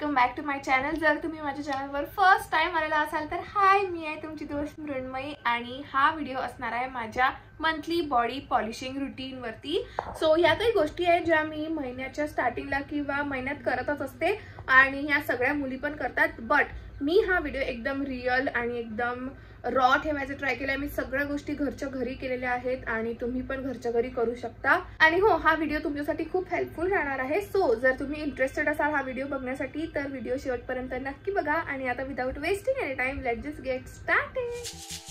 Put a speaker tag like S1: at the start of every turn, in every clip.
S1: Welcome back to my channel. जर तुम्ही माझ्या चॅनलवर फर्स्ट टाइम आलेला असाल तर हाय, मी आहे तुमची दोस्त मृण्मयी आणि हा व्हिडिओ असणार आहे माझ्या मंथली बॉडी पॉलिशिंग रूटीन वरती। सो ह्या काही गोष्टी आहेत ज्या मी महिन्याच्या स्टार्टिंगला किंवा महिन्यात करतच असते आणि ह्या सगळ्या मुली पण करतात, बट मी हा व्हिडिओ एकदम रिअल आणि एकदम रॉ ठेवायचा ट्राय केलाय। मी सगळ्या गोष्टी घरच्या घरी केलेल्या आहेत आणि तुम्ही पण घरच्या घरी करू शकता। आणि हो, हा व्हिडिओ तुमच्यासाठी खूप हेल्पफुल राहणार आहे। सो जर तुम्ही इंटरेस्टेड असाल हा व्हिडिओ बघण्यासाठी तर व्हिडिओ शेवटपर्यंत नक्की बघा। आणि आता without wasting any time let's just get started.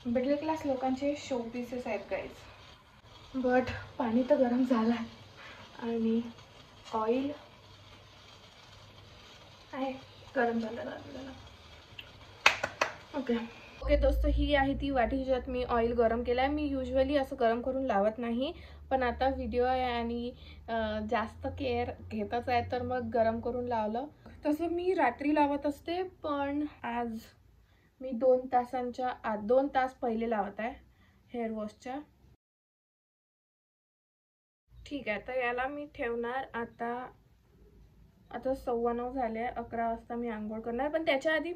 S1: Middle class लोकांचे शो पीसेस आहेत गाइज, बट पाणी तर गरम झालं आणि ऑइल आहे गरम झालेलं आपल्याला। ओके दोस्तों, ही आहे ती वाटी ज्यात मी ऑइल गरम केलं आहे। मी युजली असं गरम करून लावत नाही, पण आता व्हिडिओ आहे आणि जास्त केअर घेतच आहे तर मग गरम करून लावलं। तसं मी रात्री लावत असते, पण आज मी 2 तासांच्या आत 2 तास पहिले लावत आहे हेअर वॉशच्या। ठीक आहे, तर याला मी ठेवणार आता 9:15 झाले, 11 वाजता मी आंघोळ करणार। पण त्याच्या आधी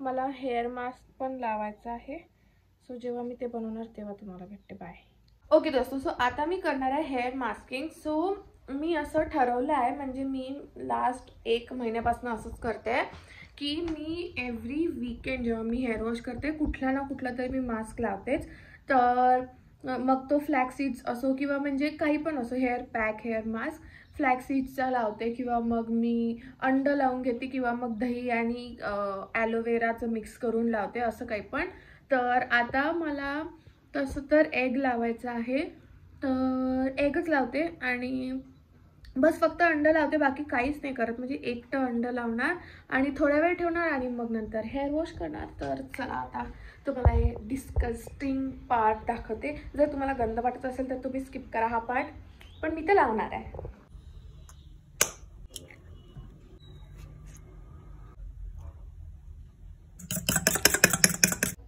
S1: मला हेअर मास्क पण लावायचा आहे। सो जेव्हा मी ते बनवणार तेव्हा तुम्हाला भेटते। बाय। ओके दोस्तों, सो आता मी करणार आहे हेअर मास्किंग। सो मी असं ठरवलं आहे, म्हणजे मी लास्ट 1 महिन्यापासून असंच करते की मी एव्हरी वीकेंड जेव्हा मी हेअर वॉश करते कुठला ना कुठला तरी मी मास्क लावतेच। तर मग तो फ्लॅक्स सीड्स असो किंवा म्हणजे काही पण असो, hair pack hair mask flax सीड्सचा लावते किंवा मग मी अंड लावून घेते किंवा मग दही आणि ॲलोवेराचं मिक्स करून लावते, असं काही पण। तर आता मला तसं तर एग लावायचं आहे, तर एगच लावते आणि बस फक्त अंड लावते, बाकी काहीच नाही करत। म्हणजे एकटं अंड लावणार आणि थोड्या वेळ ठेवणार आणि मग नंतर हेअर वॉश करणार। तर चला आता तुम्हाला हे डिस्कस्टिंग पार्ट दाखवते। जर तुम्हाला गंध वाटत असेल तर तुम्ही स्किप करा हा पार्ट, पण मी ते लावणार आहे।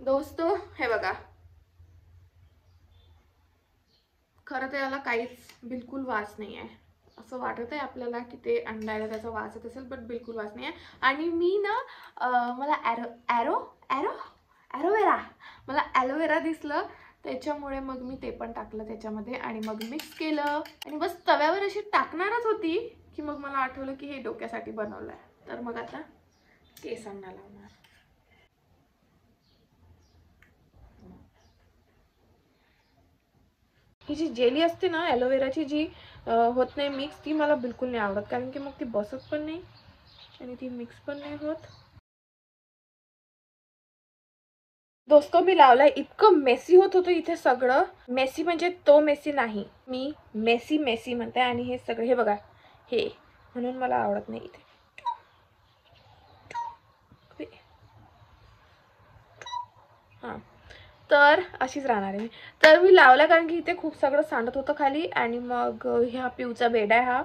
S1: दोस्तों हे बघा, खरं तर याला काहीच बिलकुल वास नाही आहे। असं वाटत आहे आपल्याला की ते अंड्याला त्याचा वास येत असेल, बट बिलकुल वास नाही आहे। आणि मी ना मला मला ॲलोवेरा दिसलं, त्याच्यामुळे मग मी ते पण टाकलं त्याच्यामध्ये आणि मग मिक्स केलं आणि बस तव्यावर अशी टाकणारच होती की मग मला आठवलं की हे डोक्यासाठी बनवलं आहे। तर मग आता केसांना लावणार। ही जी जेली असते ना ॲलोवेराची, जी होत नाही मिक्स, ती मला बिलकुल नाही आवडत, कारण की मग ती बसत पण नाही आणि ती मिक्स पण नाही होत। दोस्तों मी लावलाय, इतकं मेसी होत होतं इथे सगळं। मेसी म्हणजे तो मेसी नाही, मी मेसी म्हणते। आणि हे सगळं हे बघा, हे म्हणून मला आवडत नाही इथे। हां, तर अशीच राहणार आहे मी। तर मी लावला कारण की इथे खूप सगळं सांडत होतं खाली आणि मग ह्या पिऊचा बेड आहे हा,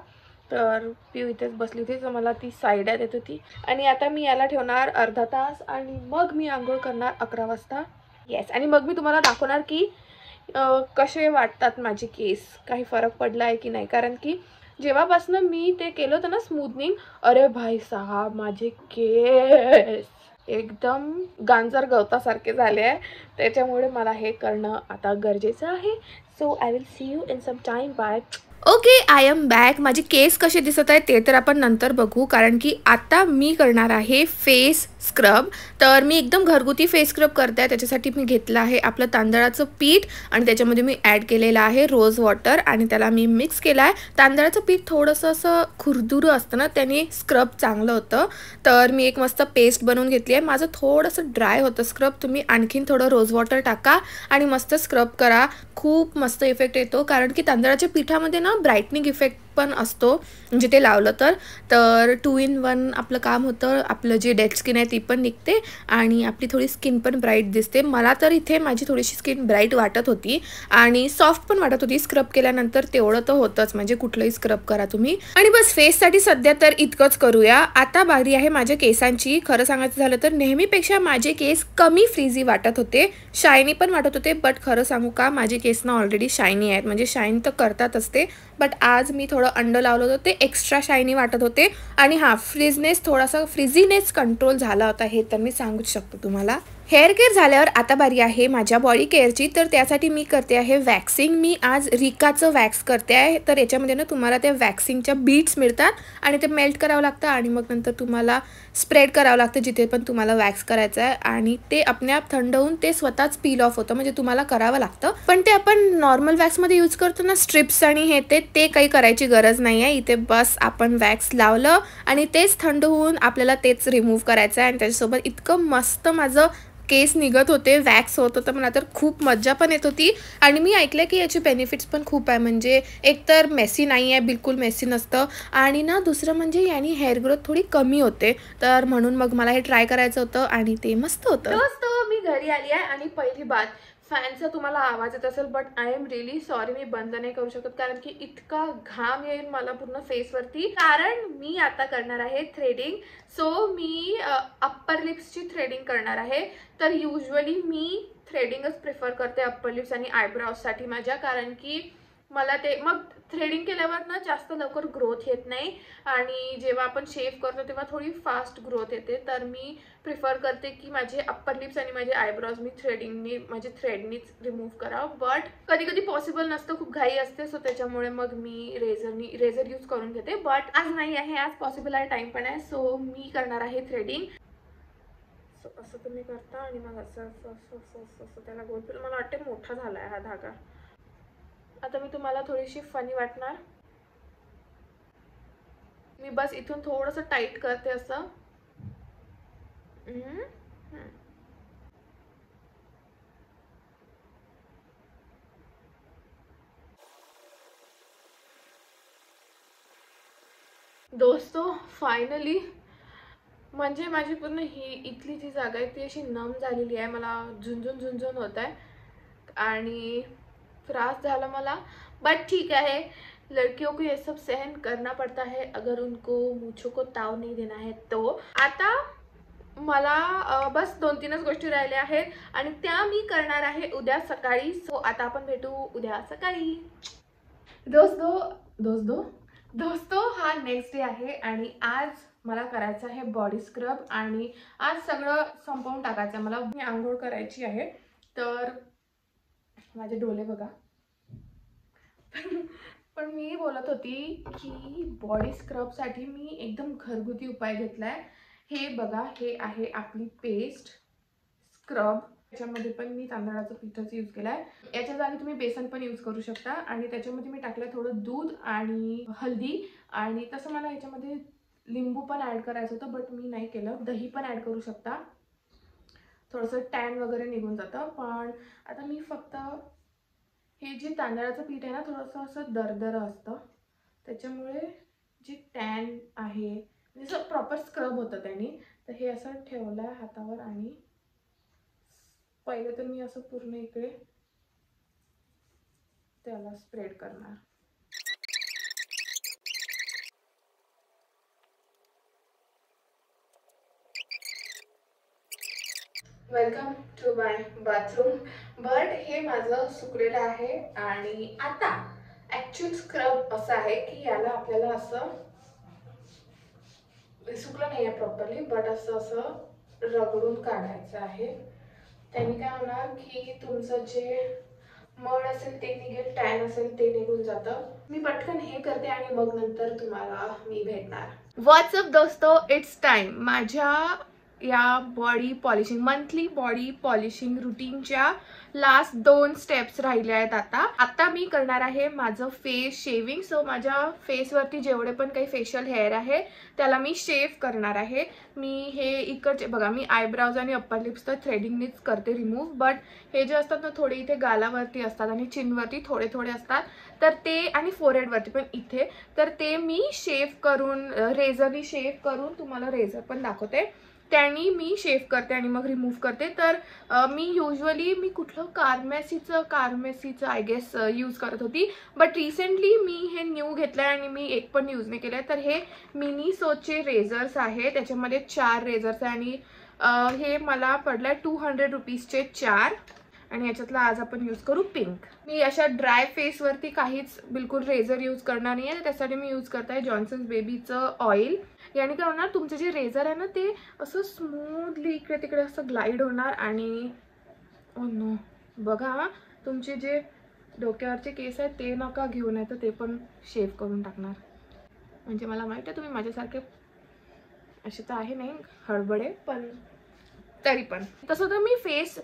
S1: तर पिऊ इथेच बसली होती तर मला ती साईड देत होती। आणि आता मी याला ठेवणार अर्धा तास आणि मग मी आंघोळ करणार 11 वाजता। येस, आणि मग मी तुम्हाला दाखवणार की कसे वाटतात माझे केस, काही फरक पडला आहे की नाही। कारण की जेव्हापासून मी ते केलं होतं ना स्मूथनिंग, अरे भाई साहब माझे केस एकदम गांजर गवतासारखे झाले आहे। त्याच्यामुळे मला हे करणं आता गरजेचं आहे। So I will see you in some time. Bye. Okay, I am back. माझे केस कसे दिसत आहेत ते तर आपण नंतर बघू, कारण की आता मी करणार आहे फेस स्क्रब। तर मी एकदम घरगुती फेस स्क्रब करते आहे। त्याच्यासाठी मी घेतलं आहे आपलं तांदळाचं पीठ आणि त्याच्यामध्ये मी ॲड केलेलं आहे रोज वॉटर आणि त्याला मी मिक्स केलं आहे। तांदळाचं पीठ थोडंसं असं खुरदुरं असतं ना, त्याने स्क्रब चांगलं होतं। तर मी एक मस्त पेस्ट बनवून घेतली आहे। माझं थोडंसं ड्राय होतं स्क्रब, तुम्ही आणखीन थोडं रोज वॉटर टाका आणि मस्त स्क्रब करा, खूप मस्त इफेक्ट येतो। कारण की तांदळाच्या पिठामध्ये ना ब्राईटनिंग इफेक्ट पण असतो म्हणजे ते लावलं तर 2 in 1 आपलं काम होतं. आपलं जे डेड स्किन आहे ती पण निघते आणि आपली थोडी स्किन पण ब्राईट दिसते. मला तर इथे माझी थोडीशी स्किन ब्राईट वाटत होती आणि सॉफ्ट पण वाटत होती. स्क्रब केल्यानंतर तेवढं तर होतंच, म्हणजे कुठलंही स्क्रब करा तुम्ही. आणि बस फेससाठी सध्या तर इतकंच करूया. आता बारी आहे माझ्या केसांची. खरं सांगायचं झालं तर नेहमीपेक्षा माझे केस कमी फ्रीझी वाटत होते, शायनी पण वाटत होते. बट खरं सांगू का, माझे केस ना ऑलरेडी शायनी आहेत, म्हणजे शाईन तर करतातच ते. बट आज मी थोडं अंड लावलं होतं, ते एक्स्ट्रा शायनी वाटत होते. आणि हां, फ्रीझीनेस कंट्रोल झाला होता, हे तर मी सांगूच शकतो तुम्हाला. हेअर केअर झाल्यावर आता बारी आहे माझ्या बॉडी केअरची. तर त्यासाठी मी करते आहे वॅक्सिंग. मी आज रिकाचं वॅक्स करते आहे. तर याच्यामध्ये ना तुम्हाला त्या वॅक्सिंगच्या बीट्स मिळतात आणि ते मेल्ट करावं लागतं आणि मग नंतर तुम्हाला स्प्रेड करावं लागतं जिथे पण तुम्हाला वॅक्स करायचं आहे आणि ते आपल्याप थंड होऊन ते स्वतःच पील ऑफ होतं, म्हणजे तुम्हाला करावं लागतं. पण ते आपण नॉर्मल वॅक्समध्ये यूज करतो ना, स्ट्रिप्स आणि हे ते काही करायची गरज नाही आहे. इथे बस आपण वॅक्स लावलं आणि तेच थंड होऊन आपल्याला तेच रिमूव्ह करायचं आहे आणि त्याच्यासोबत इतकं मस्त माझं केस निघत होते, वॅक्स होत होतं. मला तर खूप मज्जा पण येत होती आणि मी ऐकलं की याचे बेनिफिट्स पण खूप आहे. म्हणजे एकतर मेसी नाही आहे, बिलकुल मेसी नसतं आणि ना दुसरं म्हणजे याने हेअर ग्रोथ थोडी कमी होते. तर म्हणून मग मला हे ट्राय करायचं होतं आणि ते मस्त होतं. दोस्तों, मी घरी आली आहे आणि पहिली बात, फॅनचा तुम्हाला आवाज येत असेल but I am really sorry, मी बंद नाही करू शकत कारण की इतका घाम येईल मला पूर्ण फेसवरती. कारण मी आता करणार आहे थ्रेडिंग. सो मी अप्पर लिप्सची थ्रेडिंग करणार आहे. तर युजली मी थ्रेडिंगच प्रिफर करते अप्पर लिप्स आणि आयब्राऊजसाठी माझ्या, कारण की मला ते मग थ्रेडिंग केल्यावर ना जास्त लवकर ग्रोथ येत नाही आणि जेव्हा आपण शेव करतो तेव्हा थोडी फास्ट ग्रोथ येते. तर मी प्रिफर करते की माझे अप्पर लिप्स आणि माझे आयब्राऊज मी माझे थ्रेडनीच रिमूव्ह करावं. बट कधी कधी पॉसिबल नसतं, खूप घाई असते. सो त्याच्यामुळे मग मी रेझर यूज करून घेते. बट आज नाही आहे, आज पॉसिबल आहे, टाइम पण आहे. सो मी करणार आहे थ्रेडिंग. असं तुम्ही करता आणि मग असं असं असं असं असं असं त्याला गोल. मला वाटते मोठा झाला आहे हा धागा. आता मी तुम्हाला थोडीशी फनी वाटणार. मी बस इथून थोडंसं टाईट करते असं. दोस्तों, फायनली म्हणजे माझी पूर्ण ही इथली जी जागा आहे ती अशी नम झालेली आहे. मला झुंझुन होत आहे आणि त्रास झाला मला. बट ठीक है, लड़कियों को ये सब सहन करना पड़ता है अगर उनको मूछों को ताव नहीं देना है तो. आता मला बस 2-3च गोष्टी राहिल्या आहेत आणि त्या मी करणार आहे उद्या सकाळी. सो आता आपण भेटू उद्या सकाळी. दोस्तों, हा नेक्स्ट डे आहे आणि आज मला करायचं आहे बॉडी स्क्रब आणि आज सगळं संपवून टाकायचं मला. मी आंघोळ करायची आहे. तर माझे डोले बघा. पण मी बोलत होती की बॉडी स्क्रबसाठी मी एकदम घरगुती उपाय घेतलाय. हे बघा, हे आहे आपली पेस्ट स्क्रब. त्याच्यामध्ये पण मी तांदळाचं पीठच यूज केलाय. याच्या जागी तुम्ही बेसन पण यूज करू शकता आणि त्याच्यामध्ये मी टाकलं थोडं दूध आणि हल्दी आणि तसं मला याच्यामध्ये लिंबू पण ॲड करायचं होतं बट मी नाही केलं. दही पण ॲड करू शकता, थोडंसं टॅन वगैरे निघून जातं. पण आता मी फक्त हे जे तांदळाचं पीठ आहे ना थोडंसं असं दरदर असतं, त्याच्यामुळे जी टॅन आहे जसं प्रॉपर स्क्रब होतं त्याने. तर हे असं ठेवलं आहे हातावर आणि पहिले तर मी असं पूर्ण इकडे त्याला स्प्रेड करणार. Welcome to my bathroom. But हे माझं सुकलेलं आहे आणि आता ॲक्च्युअल स्क्रब असं आहे की याला आपल्याला असं सुकलं नाही आहे प्रॉपरली बट असं असं रगडून काढायचं आहे. त्याने काय होणार की तुमचं जे मळ असेल ते निघेल, टॅन असेल ते निघून जातं. मी पटकन हे करते आणि मग नंतर तुम्हाला मी भेटणार. व्हॉट्सअप दोस्तों, इट्स टाइम. माझ्या या body polishing monthly body polishing रुटीनच्या लास्ट 2 स्टेप्स राहिले आहेत. आता मी करणार आहे माझं फेस शेविंग. सो माझ्या फेसवरती जेवढे पण काही फेशियल हेअर आहे त्याला मी शेव करणार आहे. मी हे इकडचे बघा, मी आयब्राउज आणि अप्पर लिप्स तर थ्रेडिंगनीच करते रिमूव्ह, बट हे जे असतात ना थोडे इथे गालावरती असतात आणि चिनवरती थोडे थोडे असतात, तर ते आणि फोरहेडवरती पण इथे, तर ते मी शेव करून रेझरनी शेव करून तुम्हाला रेझर पण दाखवते, त्यानी मी शेव करते आणि मग रिमूव्ह करते. तर मी युजली मी कुठलं कार्मेसीचं आय गेस यूज करत होती, बट रिसेंटली मी हे न्यू घेतलं आहे आणि मी एक पण यूज नाही केलं आहे. तर हे मिनीसोचे रेझर्स आहे, त्याच्यामध्ये 4 रेझर्स आहे आणि हे मला पडलं आहे 200 रुपीजचे 4 आणि याच्यातला आज आपण यूज करू पिंक. मी अशा ड्राय फेसवरती काहीच बिलकुल रेझर यूज करणार नाही आहे, त्यासाठी मी यूज करत आहे जॉन्सन्स बेबीचं ऑइल. याने काय होणार, तुमचे जे रेझर आहे ना ते असं स्मूथली इकडे तिकडे असं ग्लाईड होणार आणि ओ नो बघा, तुमचे जे डोक्यावरचे केस आहेत ते नका घेऊन आहे तर ते पण शेव करून टाकणार. म्हणजे मला माहिती आहे तुम्ही माझ्यासारखे असे तर आहे नाही हडबडे, पण तरी पण तसं तर मी फेस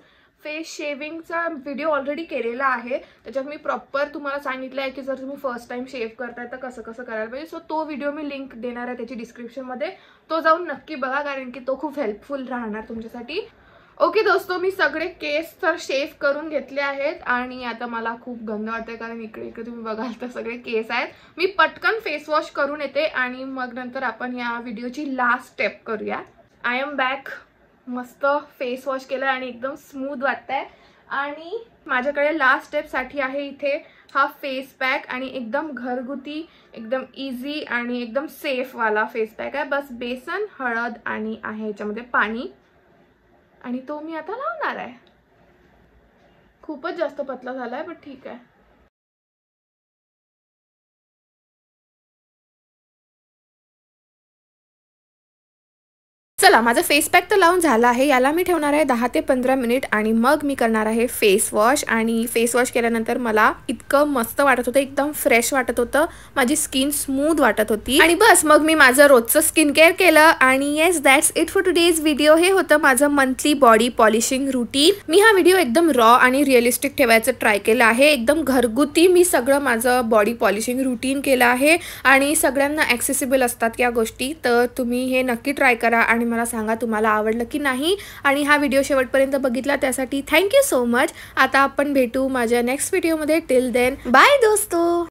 S1: शेविंगचा व्हिडिओ ऑलरेडी केलेला आहे, त्याच्यात मी प्रॉपर तुम्हाला सांगितलं आहे की जर तुम्ही फर्स्ट टाइम शेव करताय तर कसं कसं करायला पाहिजे. सो तो व्हिडिओ मी लिंक देणार आहे त्याची डिस्क्रिप्शनमध्ये, तो जाऊन नक्की बघा कारण की तो खूप हेल्पफुल राहणार तुमच्यासाठी. ओके दोस्तो, मी सगळे केस तर शेव करून घेतले आहेत आणि आता मला खूप गंध वाटते कारण इकडे इकडे तुम्ही बघाल तर सगळे केस आहेत. मी पटकन फेस वॉश करून येते आणि मग नंतर आपण या व्हिडिओची लास्ट स्टेप करूया. I am back. मस्त फेस वॉश केलं आणि एकदम स्मूथ वाटतंय. आणि माझ्याकडे लास्ट स्टेपसाठी आहे इथे हा फेस पॅक आणि एकदम घरगुती, एकदम इझी आणि एकदम सेफ वाला फेस पॅक आहे. बस बेसन, हळद आणि आहे याच्यामध्ये पाणी आणि तो मी आता लावणार आहे. खूपच जास्त पतला झालाय पण ठीक आहे. चला, माझं फेस पॅक तर लावून झालं आहे. याला मी ठेवणार आहे 10 ते 15 मिनिट आणि मग मी करणार आहे फेस वॉश. आणि फेस वॉश केल्यानंतर मला इतकं मस्त वाटत होतं, एकदम फ्रेश वाटत होतं, माझी स्किन स्मूथ वाटत होती. आणि बस मग मी माझं रोजचं स्किन केअर केलं. आणि yes, that's it for today's video. हे होतं माझं मंथली बॉडी पॉलिशिंग रुटीन. मी हा व्हिडिओ एकदम रॉ आणि रिअलिस्टिक ठेवायचं ट्राय केलं आहे. एकदम घरगुती मी सगळं माझं बॉडी पॉलिशिंग रुटीन केलं आहे आणि सगळ्यांना ॲक्सेसिबल असतात या गोष्टी, तर तुम्ही हे नक्की ट्राय करा आणि मला सांगा तुम्हाला आवडलं की नाही. आणि हा व्हिडिओ शेवटपर्यंत बघितला त्यासाठी थँक्यू सो मच. आता आपण भेटू माझ्या नेक्स्ट व्हिडिओमध्ये. टिल देन बाय दोस्तो.